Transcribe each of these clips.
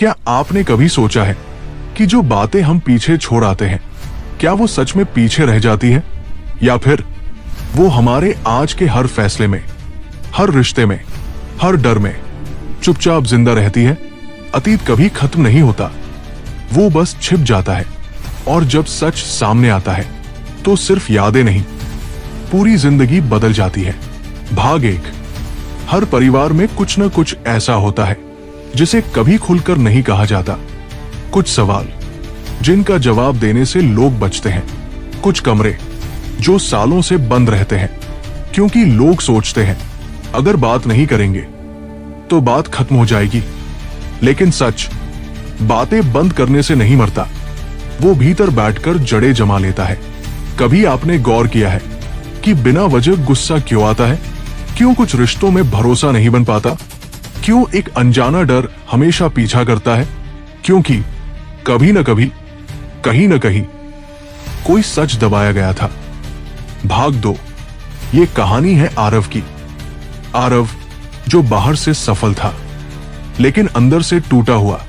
क्या आपने कभी सोचा है कि जो बातें हम पीछे छोड़ आते हैं, क्या वो सच में पीछे रह जाती है, या फिर वो हमारे आज के हर फैसले में, हर रिश्ते में, हर डर में चुपचाप जिंदा रहती है? अतीत कभी खत्म नहीं होता, वो बस छिप जाता है, और जब सच सामने आता है तो सिर्फ यादें नहीं, पूरी जिंदगी बदल जाती है। भाग 1। हर परिवार में कुछ न कुछ ऐसा होता है जिसे कभी खुलकर नहीं कहा जाता। कुछ सवाल जिनका जवाब देने से लोग बचते हैं, कुछ कमरे जो सालों से बंद रहते हैं क्योंकि लोग सोचते हैं अगर बात नहीं करेंगे तो बात खत्म हो जाएगी। लेकिन सच बातें बंद करने से नहीं मरता, वो भीतर बैठकर जड़ें जमा लेता है। कभी आपने गौर किया है कि बिना वजह गुस्सा क्यों आता है? क्यों कुछ रिश्तों में भरोसा नहीं बन पाता? क्यों एक अनजाना डर हमेशा पीछा करता है? क्योंकि कभी न कभी, कहीं न कहीं कोई सच दबाया गया था। भाग 2। ये कहानी है आरव की। आरव जो बाहर से सफल था लेकिन अंदर से टूटा हुआ।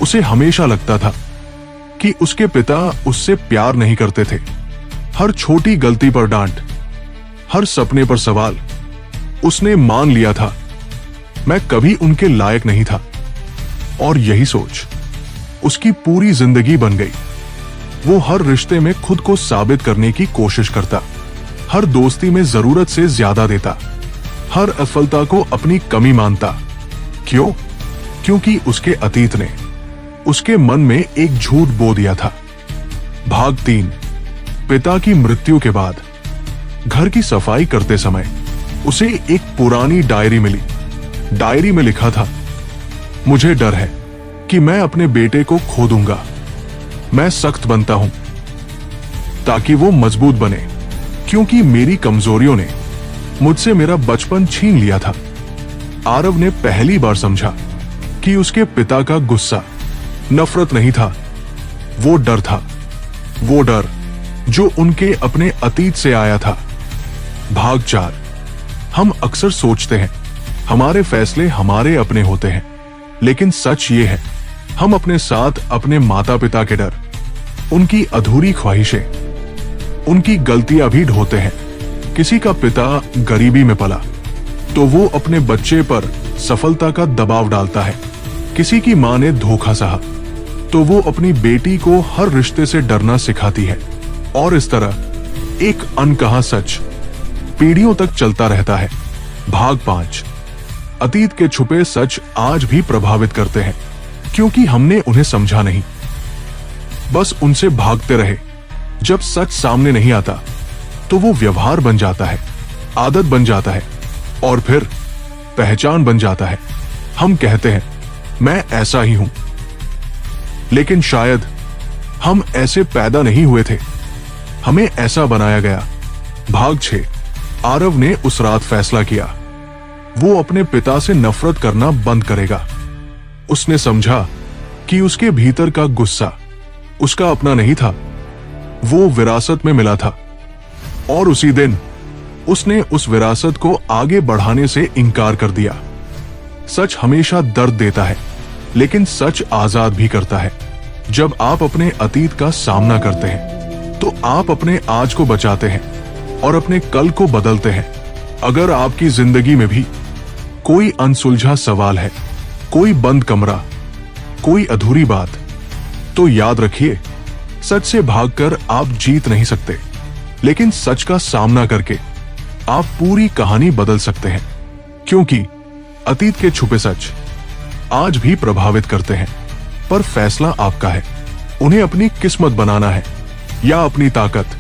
उसे हमेशा लगता था कि उसके पिता उससे प्यार नहीं करते थे। हर छोटी गलती पर डांट, हर सपने पर सवाल। उसने मान लिया था मैं कभी उनके लायक नहीं था, और यही सोच उसकी पूरी जिंदगी बन गई। वो हर रिश्ते में खुद को साबित करने की कोशिश करता, हर दोस्ती में जरूरत से ज्यादा देता, हर असफलता को अपनी कमी मानता। क्यों? क्योंकि उसके अतीत ने उसके मन में एक झूठ बो दिया था। भाग 3। पिता की मृत्यु के बाद घर की सफाई करते समय उसे एक पुरानी डायरी मिली। डायरी में लिखा था, मुझे डर है कि मैं अपने बेटे को खो दूंगा। मैं सख्त बनता हूं ताकि वो मजबूत बने, क्योंकि मेरी कमजोरियों ने मुझसे मेरा बचपन छीन लिया था। आरव ने पहली बार समझा कि उसके पिता का गुस्सा नफरत नहीं था, वो डर था। वो डर जो उनके अपने अतीत से आया था। भाग 4। हम अक्सर सोचते हैं हमारे फैसले हमारे अपने होते हैं, लेकिन सच ये है हम अपने साथ अपने माता पिता के डर, उनकी अधूरी ख्वाहिशें, उनकी गलतियां भी ढोते हैं। किसी का पिता गरीबी में पला तो वो अपने बच्चे पर सफलता का दबाव डालता है। किसी की मां ने धोखा सहा तो वो अपनी बेटी को हर रिश्ते से डरना सिखाती है, और इस तरह एक अनकहा सच पीढ़ियों तक चलता रहता है। भाग 5। अतीत के छुपे सच आज भी प्रभावित करते हैं क्योंकि हमने उन्हें समझा नहीं, बस उनसे भागते रहे। जब सच सामने नहीं आता तो वो व्यवहार बन जाता है, आदत बन जाता है, और फिर पहचान बन जाता है। हम कहते हैं मैं ऐसा ही हूं, लेकिन शायद हम ऐसे पैदा नहीं हुए थे, हमें ऐसा बनाया गया। भाग 6। आरव ने उस रात फैसला किया वो अपने पिता से नफरत करना बंद करेगा। उसने समझा कि उसके भीतर का गुस्सा उसका अपना नहीं था, वो विरासत में मिला था, और उसी दिन उसने उस विरासत को आगे बढ़ाने से इनकार कर दिया। सच हमेशा दर्द देता है, लेकिन सच आजाद भी करता है। जब आप अपने अतीत का सामना करते हैं तो आप अपने आज को बचाते हैं और अपने कल को बदलते हैं। अगर आपकी जिंदगी में भी कोई अनसुलझा सवाल है, कोई बंद कमरा, कोई अधूरी बात, तो याद रखिए सच से भागकर आप जीत नहीं सकते, लेकिन सच का सामना करके आप पूरी कहानी बदल सकते हैं। क्योंकि अतीत के छुपे सच आज भी प्रभावित करते हैं, पर फैसला आपका है। उन्हें अपनी किस्मत बनाना है या अपनी ताकत